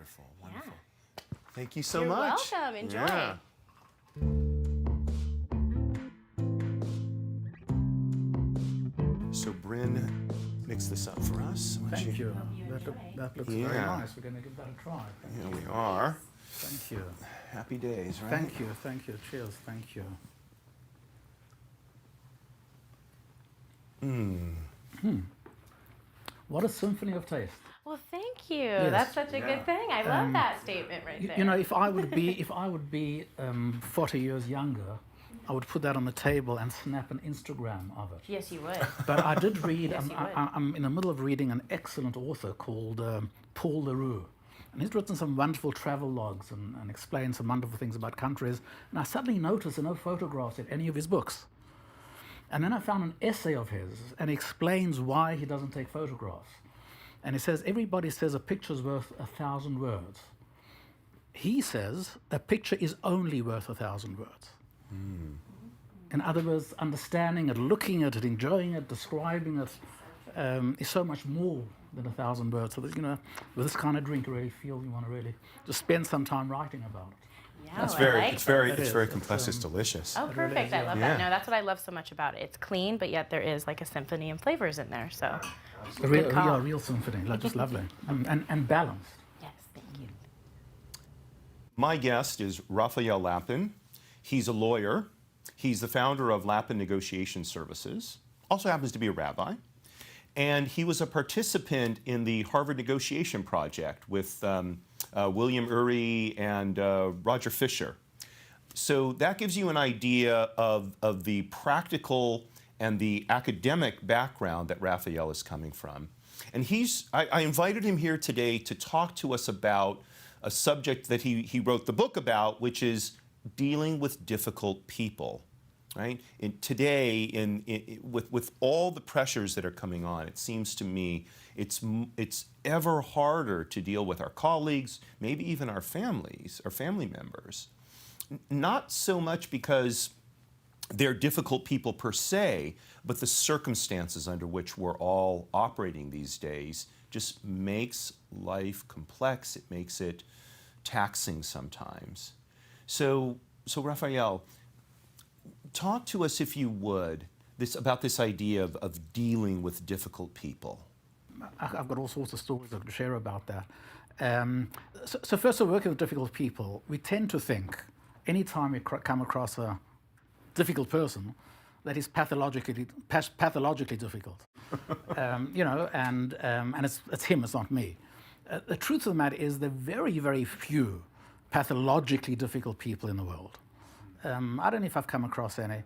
Wonderful, wonderful. Thank you so You're much. welcome. Enjoy. Yeah. So Bryn mixed this up for us. Thank you. That looks very Yeah. nice. We're going to give that a try. Here we are. Thank you. Happy days, right? Thank you. Thank you. Cheers. Thank you. What a symphony of taste. Well, thank you. That's such a good thing. I love that statement right there. You know, if I would be 40 years younger, I would put that on the table and snap an Instagram of it. Yes, you would. But I did read, Yes, you would. I'm in the middle of reading an excellent author called Paul Leroux. And he's written some wonderful travel logs and explained some wonderful things about countries. And I suddenly noticed there are no photographs in any of his books. And then I found an essay of his, and he explains why he doesn't take photographs. And he says, everybody says a picture's worth 1,000 words. He says a picture is only worth 1,000 words. In other words, understanding it, looking at it, enjoying it, describing it, is so much more than 1,000 words. So that, you know, with this kind of drink, you really feel you want to really just spend some time writing about it. Yeah, It's I very, like it's very, It it's is. very It's, complex. It's delicious. Oh, perfect. I love Yeah. that. No, that's what I love so much about it. It's clean, but yet there is like a symphony and flavors in there. So, A real, good call. yeah, real symphony, like just lovely and balanced. yes, thank you. My guest is Raphael Lapin. He's a lawyer. He's the founder of Lapin Negotiation Services. Also happens to be a rabbi. And he was a participant in the Harvard Negotiation Project with William Ury and Roger Fisher. So that gives you an idea of the practical and the academic background that Raphael is coming from. And I invited him here today to talk to us about a subject that he wrote the book about, which is dealing with difficult people. Right? Today, with all the pressures that are coming on, it seems to me it's ever harder to deal with our colleagues, maybe even our families, our family members. Not so much because they're difficult people per se, but the circumstances under which we're all operating these days just makes life complex. It makes it taxing sometimes. So Raphael, talk to us, if you would, about this idea of dealing with difficult people. I've got all sorts of stories I could share about that. So first of all, working with difficult people, we tend to think anytime we come across a difficult person, that is pathologically difficult. You know, and it's him, it's not me. The truth of the matter is there are very, very few pathologically difficult people in the world. I don't know if I've come across any.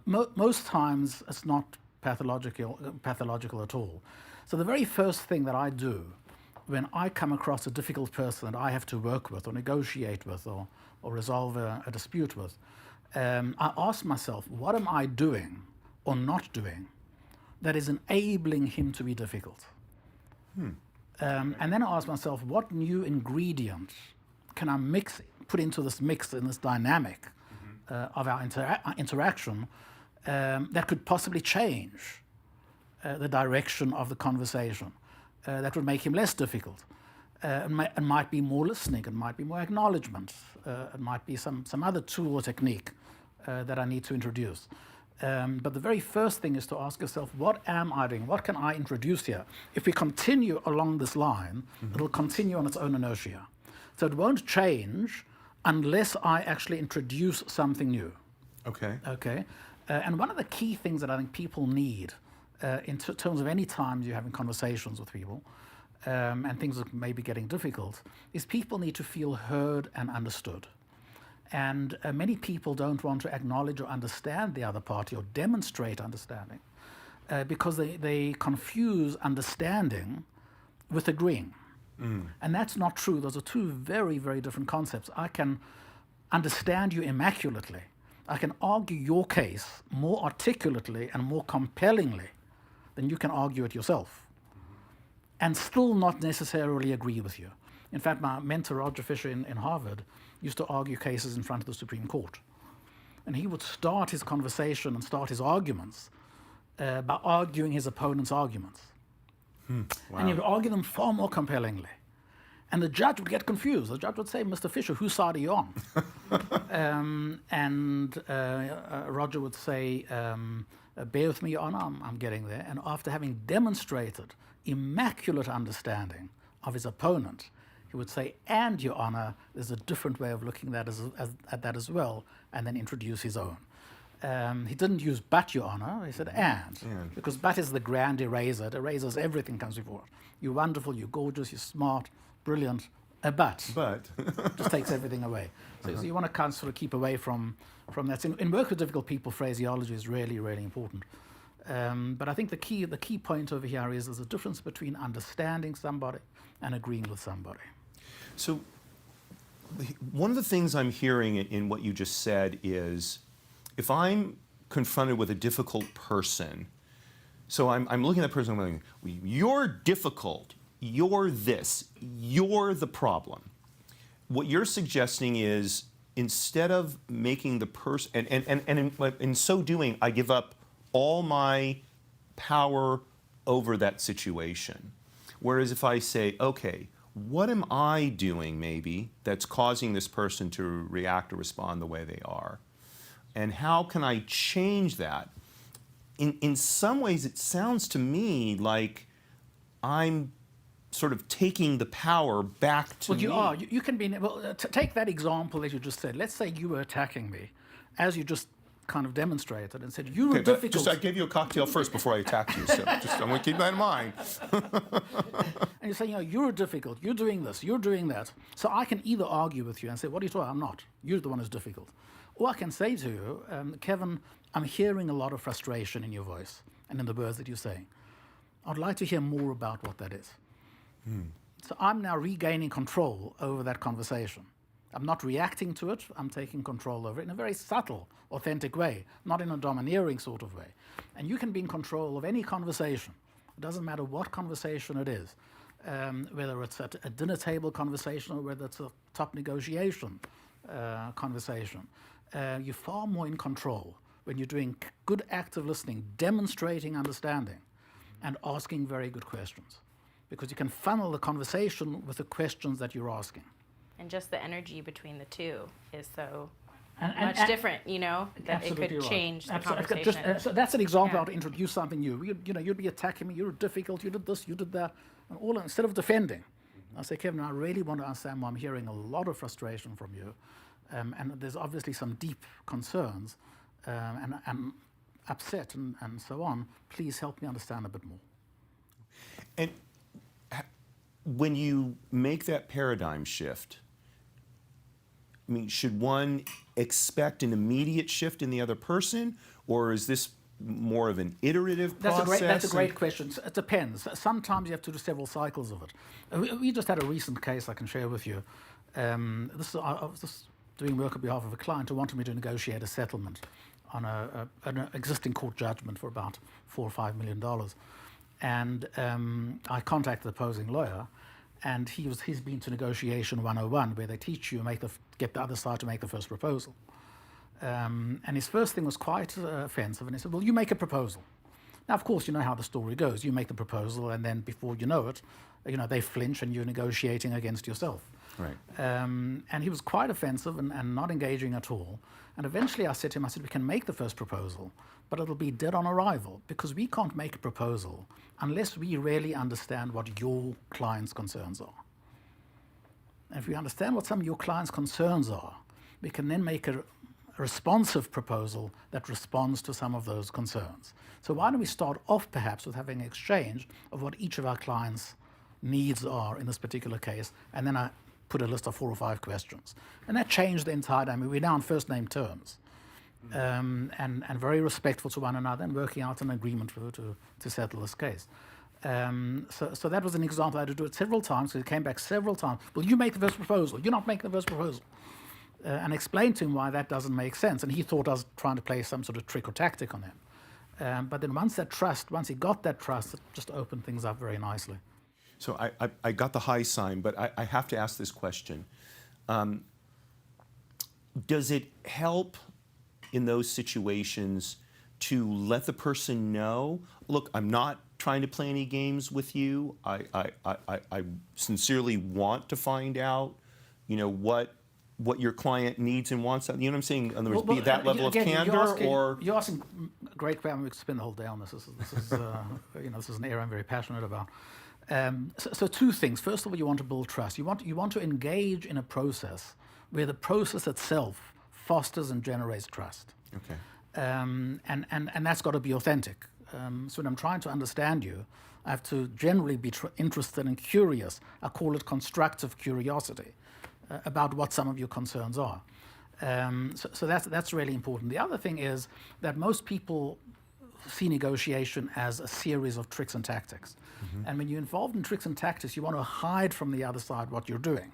Most times it's not pathological at all. So the very first thing that I do when I come across a difficult person that I have to work with or negotiate with or resolve a dispute with, I ask myself, what am I doing or not doing that is enabling him to be difficult? And then I ask myself, what new ingredient can I put into this mix, in this dynamic of our interaction that could possibly change the direction of the conversation, that would make him less difficult. It might be more listening, it might be more acknowledgement, it might be some other tool or technique that I need to introduce. But the very first thing is to ask yourself, what am I doing? What can I introduce here? If we continue along this line, it'll continue on its own inertia. So it won't change unless I actually introduce something new. Okay. Okay. And one of the key things that I think people need in terms of any time you're having conversations with people and things that may be getting difficult is people need to feel heard and understood. And many people don't want to acknowledge or understand the other party or demonstrate understanding because they confuse understanding with agreeing. And that's not true. Those are two very, very different concepts. I can understand you immaculately. I can argue your case more articulately and more compellingly than you can argue it yourself, and still not necessarily agree with you. In fact, my mentor, Roger Fisher in Harvard, used to argue cases in front of the Supreme Court. And he would start his conversation and start his arguments by arguing his opponent's arguments. Wow. And he would argue them far more compellingly. And the judge would get confused. The judge would say, Mr. Fisher, whose side are you on? Roger would say, bear with me, Your Honor, I'm getting there. And after having demonstrated immaculate understanding of his opponent, he would say, and Your Honor, there's a different way of looking at that as well, and then introduce his own. He didn't use but, Your Honor, he said and. Because but is the grand eraser. It erases everything comes before it. You're wonderful, you're gorgeous, you're smart, brilliant, but just takes everything away. So you want to kind of sort of keep away from that. So in work with difficult people, phraseology is really, really important. But I think the key point over here is there's a difference between understanding somebody and agreeing with somebody. So one of the things I'm hearing in what you just said is, if I'm confronted with a difficult person, so I'm looking at that person, I'm going, you're difficult, you're this, you're the problem. What you're suggesting is, instead of making the person, and in so doing, I give up all my power over that situation. Whereas if I say, okay, what am I doing maybe that's causing this person to react or respond the way they are? And how can I change that? In some ways, it sounds to me like I'm sort of taking the power back to me. Well, you are. You can be. Well, take that example that you just said. Let's say you were attacking me, as you just kind of demonstrated, and said you were difficult. I gave you a cocktail first before I attacked you, so I want to keep that in mind. And you say, you're difficult. You're doing this. You're doing that. So I can either argue with you and say, what are you talking about? I'm not. You're the one who's difficult. Or I can say to you, Kevin, I'm hearing a lot of frustration in your voice and in the words that you're saying. I'd like to hear more about what that is. So I'm now regaining control over that conversation. I'm not reacting to it, I'm taking control over it in a very subtle, authentic way, not in a domineering sort of way. And you can be in control of any conversation. It doesn't matter what conversation it is, whether it's a dinner table conversation or whether it's a top negotiation conversation. You're far more in control when you're doing good active listening, demonstrating understanding, and asking very good questions. Because you can funnel the conversation with the questions that you're asking. And just the energy between the two is so much different, that it could change the conversation. So that's an example how to introduce something new. You'd be attacking me, you're difficult, you did this, you did that, and all instead of defending. I say, Kevin, I really want to understand why I'm hearing a lot of frustration from you, and there's obviously some deep concerns, and I'm upset and so on. Please help me understand a bit more. And when you make that paradigm shift, I mean, should one expect an immediate shift in the other person, or is this more of an iterative process? That's a great question. It depends. Sometimes you have to do several cycles of it. We just had a recent case I can share with you. I was just doing work on behalf of a client who wanted me to negotiate a settlement on an existing court judgment for about $4 or $5 million. And I contacted the opposing lawyer, and he's been to negotiation 101, where they teach you get the other side to make the first proposal. And his first thing was quite offensive, and he said, well, you make a proposal. Now, of course, you know how the story goes. You make the proposal, and then before you know it, they flinch, and you're negotiating against yourself. Right. And he was quite offensive and not engaging at all. And eventually I said to him, we can make the first proposal, but it'll be dead on arrival, because we can't make a proposal unless we really understand what your client's concerns are. And if we understand what some of your client's concerns are, we can then make a responsive proposal that responds to some of those concerns. So why don't we start off perhaps with having an exchange of what each of our clients' needs are in this particular case, and then I put a list of 4 or 5 questions. And that changed the entire time. We're now on first name terms, and very respectful to one another, and working out an agreement to settle this case. So that was an example. I had to do it several times, so it came back several times. Well, you make the first proposal. You're not making the first proposal. And explained to him why that doesn't make sense. And he thought I was trying to play some sort of trick or tactic on him. But then once he got that trust, it just opened things up very nicely. So I got the high sign, but I have to ask this question. Does it help in those situations to let the person know, look, I'm not trying to play any games with you. I sincerely want to find out, what your client needs and wants. You know what I'm saying? In other words, be that level of candor, or you're asking great questions. We could spend the whole day on this. This is this is an area I'm very passionate about. So two things. First of all, you want to build trust. You want to engage in a process where the process itself fosters and generates trust. Okay. And that's got to be authentic. So when I'm trying to understand you, I have to generally be interested and curious. I call it constructive curiosity about what some of your concerns are. So that's really important. The other thing is that most people see negotiation as a series of tricks and tactics. Mm-hmm. And when you're involved in tricks and tactics, you want to hide from the other side what you're doing.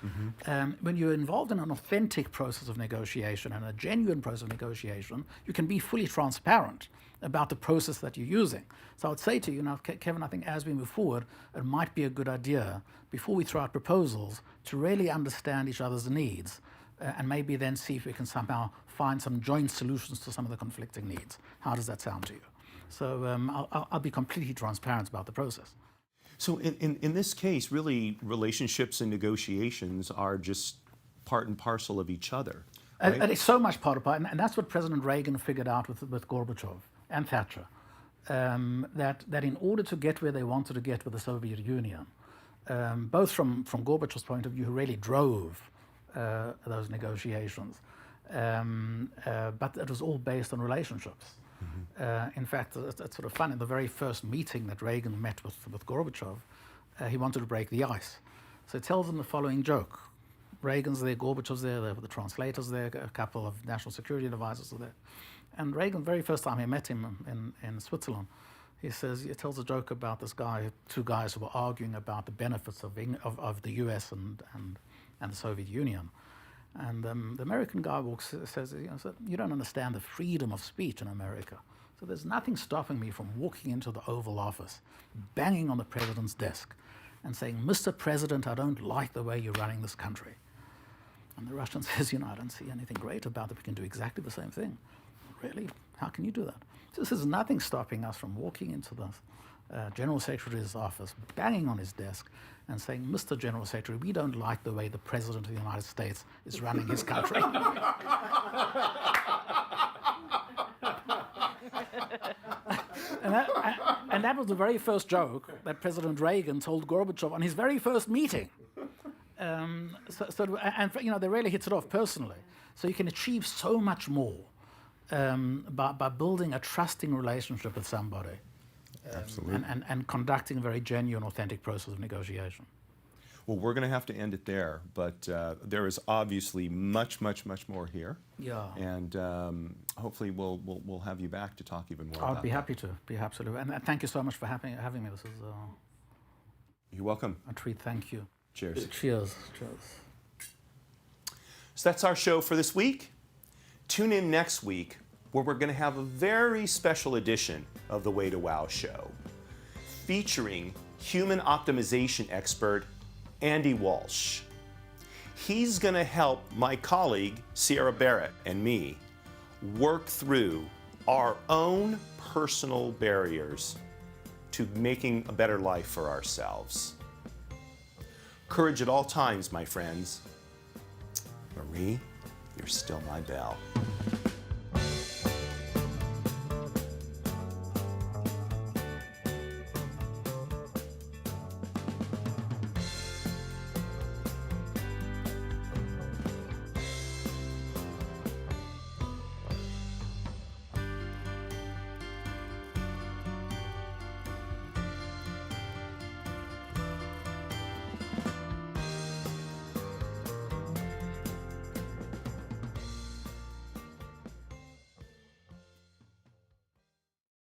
Mm-hmm. When you're involved in an authentic process of negotiation and a genuine process of negotiation, you can be fully transparent about the process that you're using. So I would say to you, now, Kevin, I think as we move forward, it might be a good idea, before we throw out proposals, to really understand each other's needs and maybe then see if we can somehow find some joint solutions to some of the conflicting needs. How does that sound to you? So I'll be completely transparent about the process. So in this case, really, relationships and negotiations are just part and parcel of each other. Right? And it's so much part of it, and that's what President Reagan figured out with Gorbachev and Thatcher, that in order to get where they wanted to get with the Soviet Union, both from Gorbachev's point of view, who really drove those negotiations, but it was all based on relationships. Mm-hmm. In fact, it's sort of funny, the very first meeting that Reagan met with Gorbachev, he wanted to break the ice. So he tells him the following joke. Reagan's there, Gorbachev's there, the translators there, a couple of national security advisors are there. And Reagan, very first time he met him in Switzerland, he tells a joke about this guy, two guys who were arguing about the benefits of the US and the Soviet Union. And the American guy says, you don't understand the freedom of speech in America. So there's nothing stopping me from walking into the Oval Office, banging on the president's desk, and saying, Mr. President, I don't like the way you're running this country. And the Russian says, I don't see anything great about it. We can do exactly the same thing. Really? How can you do that? So there's nothing stopping us from walking into the General Secretary's office, banging on his desk, and saying, Mr. General Secretary, we don't like the way the President of the United States is running his country. And that was the very first joke that President Reagan told Gorbachev on his very first meeting. They really hit it off personally. So you can achieve so much more by building a trusting relationship with somebody. Absolutely. And conducting a very genuine, authentic process of negotiation. Well, we're going to have to end it there, but there is obviously much, much, much more here. Yeah. And hopefully we'll have you back to talk even more about that. I'd be happy to. Absolutely. And thank you so much for having me. This is You're welcome. a treat. Thank you. Cheers. Cheers. So that's our show for this week. Tune in next week, where we're going to have a very special edition of the Way to Wow show, featuring human optimization expert Andy Walsh. He's going to help my colleague Sierra Barrett and me work through our own personal barriers to making a better life for ourselves. Courage at all times, my friends. Marie, you're still my belle.